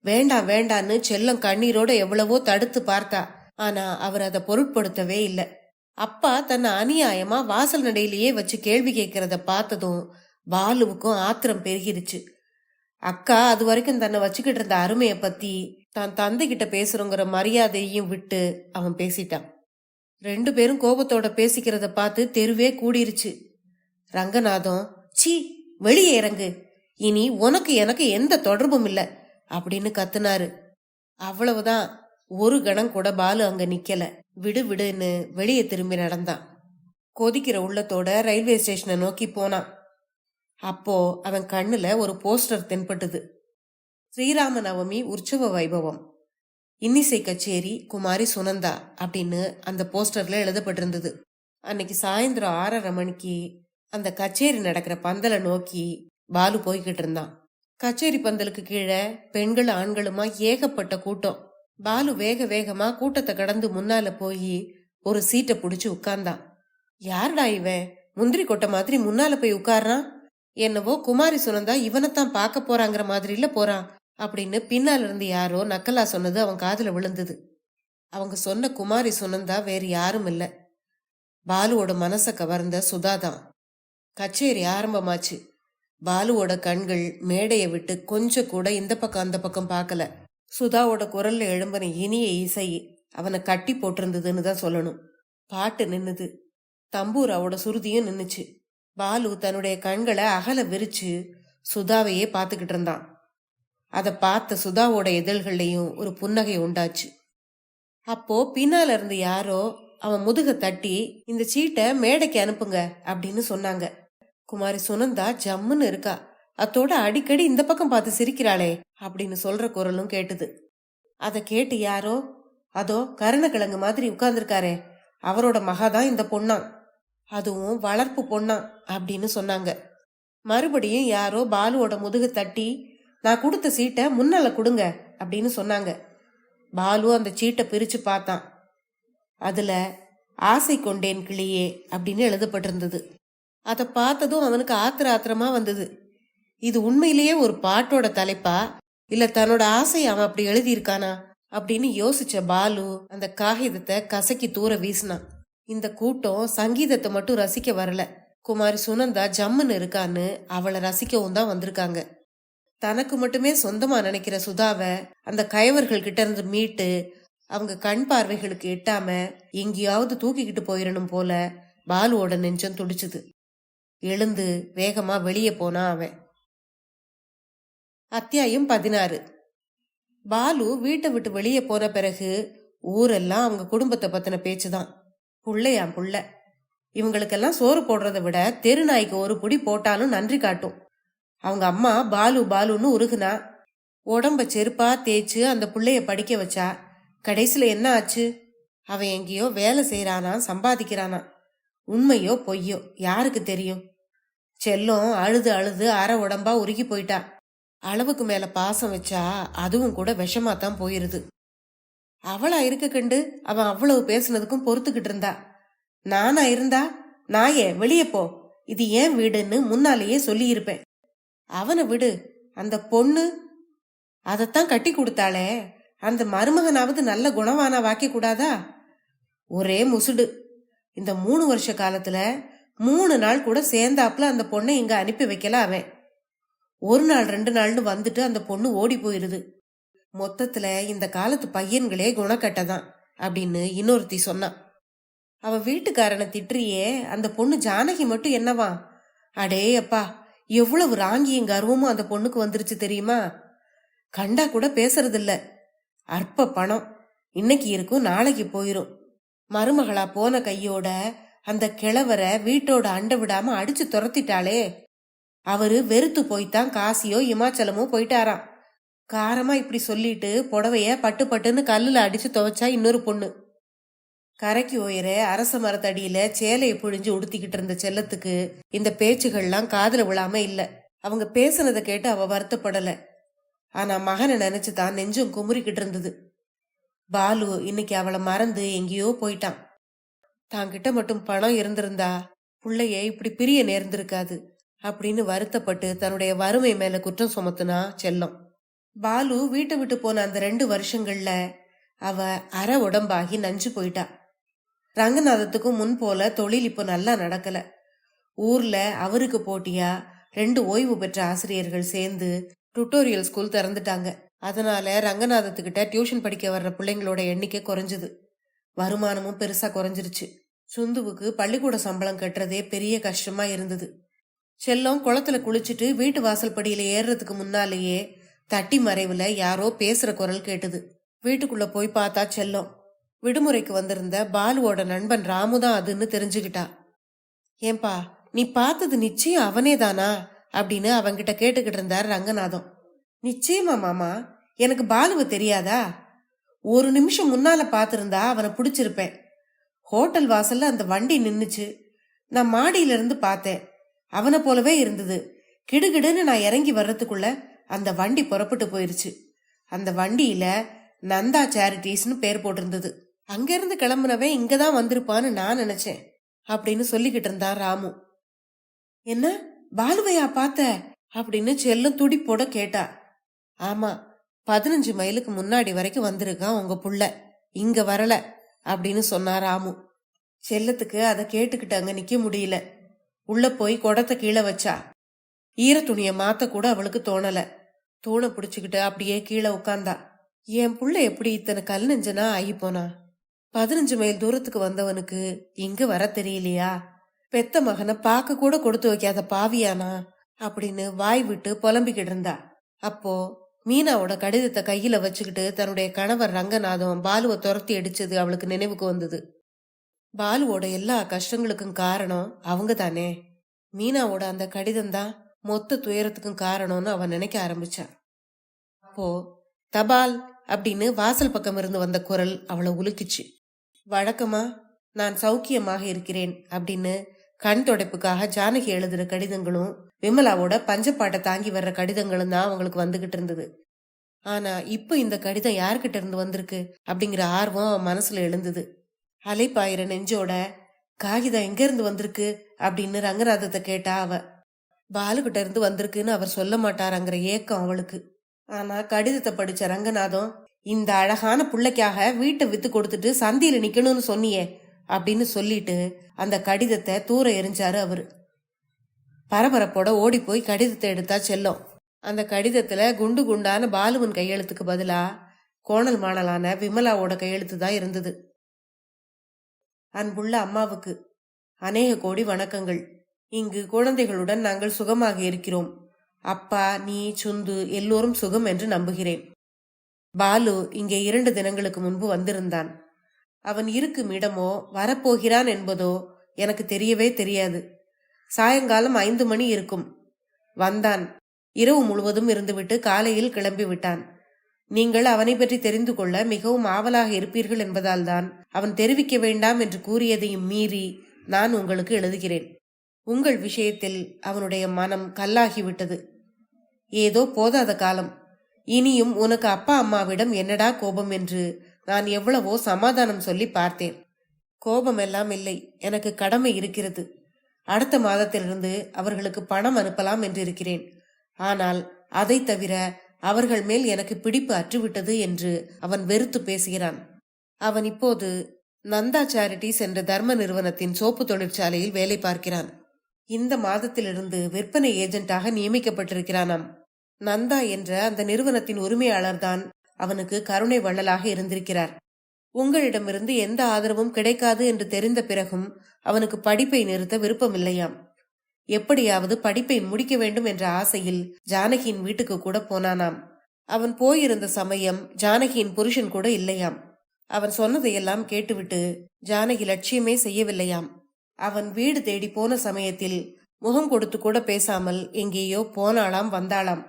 வேண்டாம் வேண்டான்னு செல்லம் கண்ணீரோட எவ்வளவோ தடுத்து பார்த்தா. ஆனா அவர் அதை பொருட்படுத்தவே இல்லை. அப்பா தன்னை அநியாயமா வாசல் நடையிலேயே வச்சு கேள்வி கேட்கறத பார்த்ததும் பாலுவுக்கும் ஆத்திரம் பெருகிருச்சு. அக்கா அது வரைக்கும் தன்னை வச்சுக்கிட்டு இருந்த அருமைய பத்தி தான் தந்தை கிட்ட பேசுறோங்கிற மரியாதையும் விட்டு அவன் பேசிட்டான். 2 பேரும் கோபத்தோட பேசிக்கிறத பார்த்து தெருவே கூடிருச்சு. ரங்கநாதம், சீ, வெளியே இறங்கு, இனி உனக்கு எனக்கு எந்த தொடர்பும் இல்ல அப்படின்னு கத்துனாரு. அவ்வளவுதான். ஒரு கணம் கூட பாலு அங்க நிக்கல. விடு விடுன்னு வெளியே திரும்பி நடந்தான். கொதிக்கிற உள்ளத்தோட ரயில்வே ஸ்டேஷனை நோக்கி போனான். அப்போ அவன் கண்ணுல ஒரு போஸ்டர் தென்பட்டது. ஸ்ரீராம நவமி உற்சவ வைபவம், இன்னிசை கச்சேரி குமாரி சுனந்தா அப்படின்னு அந்த போஸ்டர்ல எழுதப்பட்டிருந்தது. அன்னைக்கு சாயந்தரம் 6:30 மணிக்கு அந்த கச்சேரி நடக்கிற பந்தலை நோக்கி பாலு போய்கிட்டு இருந்தான். கச்சேரி பந்தலுக்கு கீழே பெண்கள் ஆண்களுமா ஏகப்பட்ட கூட்டம். பாலு வேக வேகமா கூட்டத்தை கடந்து முன்னால போய் ஒரு சீட்டை புடிச்சு உட்கார்ந்தான். யாருடா இவன், முந்திரி கொட்டை மாதிரி முன்னால போய் உட்கார்றான்? என்னவோ குமாரி சுனந்தா இவனைத்தான் பார்க்க போறாங்கிற மாதிரி இல்ல போறான் அப்படின்னு பின்னால இருந்து யாரோ நக்கலா சொன்னது அவன் காதுல விழுந்தது. அவங்க சொன்ன குமாரி சுனந்தா வேறு யாரும் இல்ல, பாலுவோட மனச கவர்ந்த சுதாதான். கச்சேரி ஆரம்பமாச்சு. பாலுவோட கண்கள் மேடையை விட்டு கொஞ்சம் கூட இந்த பக்கம் அந்த பக்கம் பார்க்கல. சுதாவோட குரல்ல எழும்பின இனிய இசை அவனை கட்டி போட்டிருந்ததுன்னு தான் சொல்லணும். பாட்டு நின்னுது, தம்பூராவோட சுருதியும் நின்னுச்சு. பாலு தன்னுடைய கண்களை அகல விரிச்சு சுதாவையே பார்த்துக்கிட்டு இருந்தான். அதை பார்த்த சுதாவோட இதழ்கள்லையும் ஒரு புன்னகை உண்டாச்சு. அப்போ பின்னால இருந்து யாரோ அவன் முதுக தட்டி, இந்த சீட்டை மேடைக்கு அனுப்புங்க அப்படின்னு சொன்னாங்க. குமாரி சுனந்தா ஜம்முன்னு இருக்கா, அத்தோட அடிக்கடி இந்த பக்கம் பார்த்து சிரிக்கிறாளே அப்படின்னு சொல்ற குரலும் கேட்டுது. அதை கேட்டு யாரோ, அதோ கருணக்கிழங்கு மாதிரி உட்கார்ந்துருக்காரே, அவரோட மகாதான் இந்த பொண்ணாம், அதுவும் வளர்ப்பு பொண்ணாம் அப்படின்னு சொன்னாங்க. மறுபடியும் யாரோ பாலுவோட முதுகு தட்டி, நான் கொடுத்த சீட்டை முன்னால கொடுங்க அப்படின்னு சொன்னாங்க. பாலு அந்த சீட்டை பிரிச்சு பார்த்தான். அதுல ஆசை கொண்டேன் கிளியே அப்படின்னு எழுதப்பட்டிருந்தது. அதை பார்த்ததும் அவனுக்கு ஆத்திரமா வந்தது. இது உண்மையிலேயே ஒரு பாட்டோட தலைப்பா, இல்ல தன்னோட ஆசை அவன் அப்படி எழுதியிருக்கானா அப்படின்னு யோசிச்ச பாலு அந்த காகிதத்தை கசக்கி தூர வீசினான். இந்த கூட்டம் சங்கீதத்தை மட்டும் ரசிக்க வரல, குமாரி சுனந்தா ஜம்முன்னு இருக்கான்னு அவளை ரசிக்கவும் தான் வந்திருக்காங்க. தனக்கு மட்டுமே சொந்தமா நினைக்கிற சுதாவை அந்த கயவர்கள் கிட்ட இருந்து மீட்டு அவங்க கண் பார்வைகளுக்கு எட்டாம எங்கேயாவது தூக்கிக்கிட்டு போயிடணும் போல பாலுவோட நெஞ்சம் துடிச்சுது. எழுந்து வேகமா வெளியே போனா அவன். அத்தியாயம் 16. பாலு வீட்டை விட்டு வெளியே போன பிறகு ஊரெல்லாம் அவங்க குடும்பத்தை பத்தின பேச்சுதான். புள்ளையாம் புள்ள, இவங்களுக்கெல்லாம் சோறு போடுறத விட தெரு நாய்க்கு ஒரு புடி போட்டாலும் நன்றி காட்டும். அவங்க அம்மா பாலு பாலுன்னு உருகுனா, உடம்ப செருப்பா தேய்ச்சு அந்த புள்ளைய படிக்க வச்சா. கடைசியில என்ன ஆச்சு? அவன் எங்கேயோ வேலை செய்யறானா, சம்பாதிக்கிறானா. உண்மையோ பொய்யோ யாருக்கு தெரியும்? செல்லம் அழுது அழுது அரை உடம்பா உருகி போயிட்டா. அளவுக்கு மேல பாசம் வச்சா அதுவும் கூட விஷமாத்தான் போயிருது. அவளா இருக்க கண்டு அவன் அவ்வளவு பேசுனதுக்கும் பொறுத்துக்கிட்டு இருந்தா. நானா இருந்தா, நாயே வெளியே போ, இது ஏன் வீடுன்னு முன்னாலேயே சொல்லி இருப்பேன். அவனை விடு, அந்த பொண்ணு அதத்தான் கட்டி கொடுத்தாளே, அந்த மருமகனாவது நல்ல குணவானா வாக்கி கூடாதா? ஒரே முசுடு. இந்த 3 வருஷ காலத்துல 3 நாள் கூட சேர்ந்தாப்புல அந்த பொண்ணை இங்க அனுப்பி வைக்கல அவன். 1 நாள் 2 நாள்னு வந்துட்டு அந்த பொண்ணு ஓடி போயிருது. மொத்தத்துல இந்த காலத்து பையன்களே குணக்கட்டதான் அப்படின்னு இன்னொருத்தி சொன்னான். அவ வீட்டுக்காரனை திட்டுறியே, அந்த பொண்ணு ஜானகி மட்டும் என்னவா? அடே அப்பா, எவ்வளவு ராங்கியும் கர்வமும் அந்த பொண்ணுக்கு வந்துருச்சு தெரியுமா? கண்டா கூட பேசுறது இல்ல. அற்ப பணம், இன்னைக்கு இருக்கும் நாளைக்கு போயிரும். மருமகளா போன கையோட அந்த கிழவரை வீட்டோட அண்டை விடாம அடிச்சு துரத்திட்டாளே. அவரு வெறுத்து போய்தான் காசியோ இமாச்சலமோ போயிட்டாராம். காரமா இப்படி சொல்லிட்டு புடவைய பட்டு பட்டுன்னு கல்லுல அடிச்சு துவைச்சா இன்னொரு பொண்ணு. கரைக்கு உயர அரச மரத்தடியில சேலையை புழிஞ்சு உடுத்திக்கிட்டு இருந்த செல்லத்துக்கு இந்த பேச்சுகள்லாம் காதுல விழாம இல்ல. அவங்க பேசுனதை கேட்டு அவ வருத்தப்படல. ஆனா மகனை நினைச்சுதான் நெஞ்சம் குமுறிக்கிட்டு இருந்தது. பாலு இன்னைக்கு அவளை மறந்து எங்கேயோ போயிட்டான். தாங்கிட்ட மட்டும் பணம் இருந்திருந்தா புள்ளைய இப்படி பிரிய நேர்ந்திருக்காது அப்படின்னு வருத்தப்பட்டு தன்னுடைய வறுமை மேல குற்றம் சுமத்துனா செல்லம். பாலு வீட்டை விட்டு போன அந்த 2 வருஷங்கள்ல அவ அரை உடம்பாகி நஞ்சு போயிட்டா. ரங்கநாதத்துக்கும் முன் போல தொழில் இப்போ நல்லா நடக்கல. ஊர்ல அவருக்கு போட்டியா 2 ஓய்வு பெற்ற ஆசிரியர்கள் சேர்ந்து டுட்டோரியல் ஸ்கூல் திறந்துட்டாங்க. அதனால ரங்கநாதத்துக்கிட்ட டியூஷன் படிக்க வர்ற பிள்ளைங்களோட எண்ணிக்கை குறைஞ்சது. வருமானமும் பெருசா குறைஞ்சிருச்சு. சுந்துவுக்கு பள்ளிக்கூட சம்பளம் கட்டுறதே பெரிய கஷ்டமா இருந்தது. செல்லம் குளத்துல குளிச்சுட்டு வீட்டு வாசல் படியில ஏறுறதுக்கு முன்னாலேயே தட்டி மறைவுல யாரோ பேசுற குரல் கேட்டுது. வீட்டுக்குள்ள போய் பார்த்தா செல்லம் விடுமுறைக்கு வந்திருந்த பாலுவோட நண்பன் ராமுதான் அதுன்னு தெரிஞ்சுக்கிட்டா. ஏன்பா, நீ பார்த்தது நிச்சயம் அவனே தானா அப்படின்னு அவன்கிட்ட கேட்டுக்கிட்டு இருந்தார் ரங்கநாதம். நிச்சயமா மாமா, எனக்கு பாலுவை தெரியாதா? ஒரு நிமிஷம் முன்னால பாத்திருந்தா அவனை பிடிச்சிருப்பேன். ஹோட்டல் வாசல்ல அந்த வண்டி நின்னுச்சு. நான் மாடியில இருந்து பார்த்தேன். அவனை போலவே இருந்தது. கிடுகிடுன்னு நான் இறங்கி வர்றதுக்குள்ள அந்த வண்டி புறப்பட்டு போயிருச்சு. அந்த வண்டியில நந்தா சேரிட்டிஸ்னு பேர் போட்டிருந்தது. அங்கிருந்து கிளம்புனவன் இங்கதான் வந்திருப்பான்னு நான் நினைச்சேன் அப்படின்னு சொல்லிக்கிட்டு இருந்தான் ராமு. என்ன, பாலுவையா பார்த்த அப்படின்னு செல்லம் துடிப்போட கேட்டா. ஆமா, 15 மைலுக்கு முன்னாடி வரைக்கும் வந்திருக்கான் உங்க புள்ள, இங்க வரல அப்படின்னு சொன்னா ராமு. செல்லத்துக்கு அதை கேட்டுக்கிட்டு அங்க நிக்க முடியல. உள்ள போய் குடத்தை கீழே வச்சா. ஈர துணிய மாத்த கூட அவளுக்கு தோணல. தூணை பிடிச்சுக்கிட்டு அப்படியே கீழே உட்கார்ந்தா. என் புள்ள எப்படி இத்தனை கல் நெஞ்சனா ஆகி போனா? 15 மைல் தூரத்துக்கு வந்தவனுக்கு இங்க வர தெரியலையா? பெத்த மகனை பார்க்க கூட கொடுத்து வைக்காத பாவியானா அப்படின்னு வாய் விட்டு புலம்பிக்கிட்டு இருந்தா. அப்போ மீனாவோட கடிதத்தை கையில வச்சுக்கிட்டு தன்னுடைய கணவர் ரங்கநாதம் பாலுவை துரத்தி அடிச்சது அவளுக்கு நினைவுக்கு வந்தது. பாலுவோட எல்லா கஷ்டங்களுக்கும் காரணம் அவங்க தானே. மீனாவோட அந்த கடிதம் தான் மொத்த துயரத்துக்கும் காரணம்னு அவன் நினைக்க ஆரம்பிச்சான். அப்போ தபால் அப்படின்னு வாசல் பக்கம் இருந்து வந்த குரல் அவளை உலுக்கிச்சு. வழக்கமா நான் சௌக்கியமாக இருக்கிறேன் அப்படின்னு கண் தொடைப்புக்காக ஜானகி எழுதுற கடிதங்களும் விமலாவோட பஞ்சப்பாட்டை தாங்கி வர்ற கடிதங்களும் தான் அவங்களுக்கு வந்துகிட்டு இருந்தது. ஆனா இப்ப இந்த கடிதம் யாருக்கிட்ட இருந்து வந்திருக்கு அப்படிங்கிற ஆர்வம் அவன் மனசுல எழுந்தது. அலைப்பாயிர நெஞ்சோட காகிதம் எங்க இருந்து வந்திருக்கு அப்படின்னு ரங்கநாதத்தை கேட்டா அவ. பாலுகிட்ட இருந்து வந்திருக்குன்னு அவர் சொல்ல மாட்டாராங்கிற ஏக்கம் அவளுக்கு. ஆனா கடிதத்தை படிச்ச ரங்கநாதம், இந்த அழகான புள்ளைக்காக வீட்டை வித்து கொடுத்துட்டு சந்தியில நிக்கணும்னு சொன்னியே அப்படின்னு சொல்லிட்டு அந்த கடிதத்தை தூர எரிஞ்சாரு அவரு. பரபரப்போட ஓடி போய் கடிதத்தை எடுத்தா செல்லம். அந்த கடிதத்துல குண்டு குண்டான பாலுவன் கையெழுத்துக்கு பதிலா கோணல் மாணலான விமலாவோட கையெழுத்து தான் இருந்தது. அன்புள்ள அம்மாவுக்கு அநேக கோடி வணக்கங்கள். இங்கு குழந்தைகளுடன் நாங்கள் சுகமாக இருக்கிறோம். அப்பா, நீ, சுந்து எல்லோரும் சுகம் என்று நம்புகிறேன். பாலு இங்கே 2 தினங்களுக்கு முன்பு வந்திருந்தான். அவன் இருக்கும் இடமோ வரப்போகிறான் என்பதோ எனக்கு தெரியவே தெரியாது. சாயங்காலம் 5 மணி இருக்கும். வந்தான். இரவு முழுவதும் இருந்துவிட்டு காலையில் கிளம்பி விட்டான். நீங்கள் அவனை பற்றி தெரிந்து கொள்ள மிகவும் ஆவலாக இருப்பீர்கள் என்பதால் தான் அவன் தெரிவிக்க வேண்டாம் என்று கூறியதையும் மீறி நான் உங்களுக்கு எழுதுகிறேன். உங்கள் விஷயத்தில் அவனுடைய மனம் கல்லாகிவிட்டது. ஏதோ போதாத காலம். இனியும் உனக்கு அப்பா அம்மாவிடம் என்னடா கோபம் என்று நான் எவ்வளவோ சமாதானம் சொல்லி பார்த்தேன். கோபம் எல்லாம் இல்லை, எனக்கு கடமை இருக்கிறது. அடுத்த மாதத்திலிருந்து அவர்களுக்கு பணம் அனுப்பலாம் என்று இருக்கிறேன். ஆனால் அதை தவிர அவர்கள் மேல் எனக்கு பிடிப்பு அற்றுவிட்டது என்று அவன் வெறுத்து பேசுகிறான். அவன் இப்போது நந்தா சேரிட்டிஸ் என்ற தர்ம நிறுவனத்தின் சோப்பு தொழிற்சாலையில் வேலை பார்க்கிறான். இந்த மாதத்திலிருந்து விற்பனை ஏஜென்ட்டாக நியமிக்கப்பட்டிருக்கிறானாம். நந்தா என்ற அந்த நிறுவனத்தின் உரிமையாளர் தான் அவனுக்கு கருணை வள்ளலாக இருந்திருக்கிறார். உங்களிடமிருந்து எந்த ஆதரவும் கிடைக்காது என்று தெரிந்த பிறகும் அவனுக்கு படிப்பை நிறுத்த விருப்பமில்லையாம். எப்படியாவது படிப்பை முடிக்க வேண்டும் என்ற ஆசையில் ஜானகியின் வீட்டுக்கு கூட போனானாம். அவன் போயிருந்த சமயம் ஜானகியின் புருஷன் கூட இல்லையாம். அவன் சொன்னதையெல்லாம் கேட்டுவிட்டு ஜானகி லட்சியமே செய்யவில்லையாம். அவன் வீடு தேடி போன சமயத்தில் முகம் கொடுத்து கூட பேசாமல் எங்கேயோ போனாளாம், வந்தாளாம்.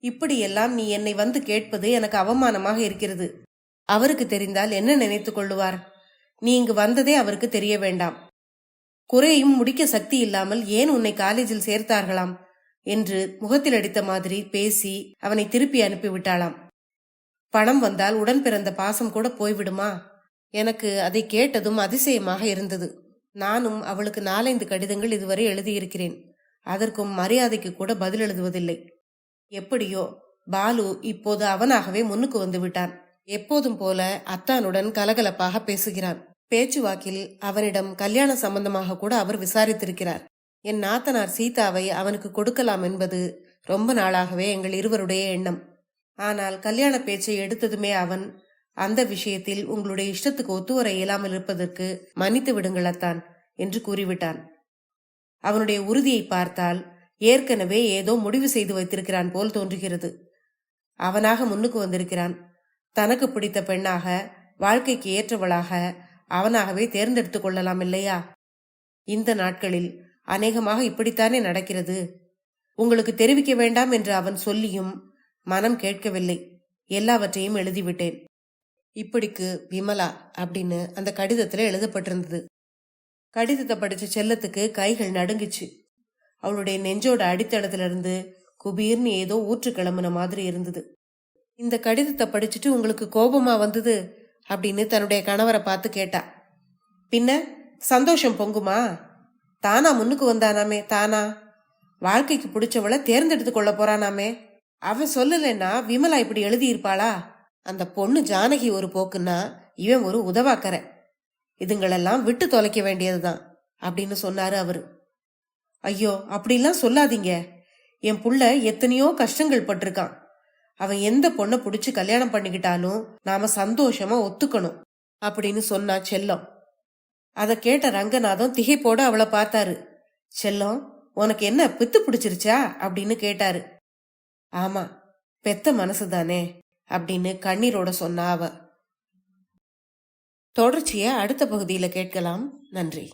இப்படியெல்லாம் நீ என்னை வந்து கேட்பது எனக்கு அவமானமாக இருக்கிறது. அவருக்கு தெரிந்தால் என்ன நினைத்து கொள்ளுவார்? நீ இங்கு வந்ததே அவருக்கு தெரிய வேண்டாம். குறையும் முடிக்க சக்தி இல்லாமல் ஏன் உன்னை காலேஜில் சேர்த்தார்களாம் என்று முகத்தில் அடித்த மாதிரி பேசி அவனை திருப்பி அனுப்பிவிட்டாளாம். பணம் வந்தால் உடன் பிறந்த பாசம் கூட போய்விடுமா? எனக்கு அதை கேட்டதும் அதிசயமாக இருந்தது. நானும் அவளுக்கு 4-5 கடிதங்கள் இதுவரை எழுதியிருக்கிறேன். அதற்கும் மரியாதைக்கு கூட பதில் எழுதுவதில்லை. எப்படியோ பாலு இப்போது அவனாகவே முன்னுக்கு வந்து விட்டான். எப்போதும் போல அத்தானுடன் கலகலப்பாக பேசுகிறான். பேச்சுவாக்கில் அவனிடம் கல்யாண சம்பந்தமாக கூட அவர் விசாரித்திருக்கிறார். என் நாத்தனார் சீதாவை அவனுக்கு கொடுக்கலாம் என்பது ரொம்ப நாளாகவே எங்கள் இருவருடைய எண்ணம். ஆனால் கல்யாண பேச்சை எடுத்ததுமே அவன் அந்த விஷயத்தில் உங்களுடைய இஷ்டத்துக்கு ஒத்துவர இயலாமல் இருப்பதற்கு மன்னித்து விடுங்களத்தான் என்று கூறிவிட்டான். அவனுடைய உறுதியை பார்த்தால் ஏற்கனவே ஏதோ முடிவு செய்து வைத்திருக்கிறான் போல் தோன்றுகிறது. அவனாக முன்னுக்கு வந்திருக்கிறான். தனக்கு பிடித்த பெண்ணாக, வாழ்க்கைக்கு ஏற்றவளாக அவனாகவே தேர்ந்தெடுத்துக் கொள்ளலாம் இல்லையா? இந்த நாட்களில் அநேகமாக இப்படித்தானே நடக்கிறது. உங்களுக்கு தெரிவிக்க வேண்டாம் என்று அவன் சொல்லியும் மனம் கேட்கவில்லை. எல்லாவற்றையும் எழுதிவிட்டேன். இப்படிக்கு விமலா அப்படின்னு அந்த கடிதத்துல எழுதப்பட்டிருந்தது. கடிதத்தை படிச்ச செல்லத்துக்கு கைகள் நடுங்குச்சு. அவளுடைய நெஞ்சோட அடித்தளத்துல இருந்து குபீர்னு ஏதோ ஊற்று கிளம்புன மாதிரி இருந்தது. இந்த கடிதத்தை படிச்சுட்டு உங்களுக்கு கோபமா வந்தது அப்படின்னு தன்னுடைய கணவரை பார்த்து கேட்டா. பின்ன சந்தோஷம் பொங்குமா? தானா முன்னுக்கு வந்தானாமே, தானா வாழ்க்கைக்கு பிடிச்சவளை தேர்ந்தெடுத்து கொள்ள போறானாமே. அவன் சொல்லலைன்னா விமலா இப்படி எழுதியிருப்பாளா? அந்த பொண்ணு ஜானகி ஒரு போக்குன்னா இவன் ஒரு உதவாக்கற. இதுங்களெல்லாம் விட்டு தொலைக்க வேண்டியதுதான் அப்படின்னு சொன்னாரு அவரு. ஐயோ, அப்படிலாம் சொல்லாதீங்க. என் புள்ள எத்தனையோ கஷ்டங்கள் பட்டிருக்கான். அவன் எந்த பொண்ணை பிடிச்சு கல்யாணம் பண்ணிக்கிட்டாலும் நாம சந்தோஷமா ஒத்துக்கணும் அப்படின்னு சொன்னா செல்லம். அதை கேட்ட ரங்கநாதம் திகைப்போட அவளை பார்த்தாரு. செல்லம், உனக்கு என்ன பித்து பிடிச்சிருச்சா அப்படின்னு கேட்டாரு. ஆமா, பெத்த மனசுதானே அப்படின்னு கண்ணீரோட சொன்னா அவ. தொடர்ச்சிய அடுத்த பகுதியில கேட்கலாம். நன்றி.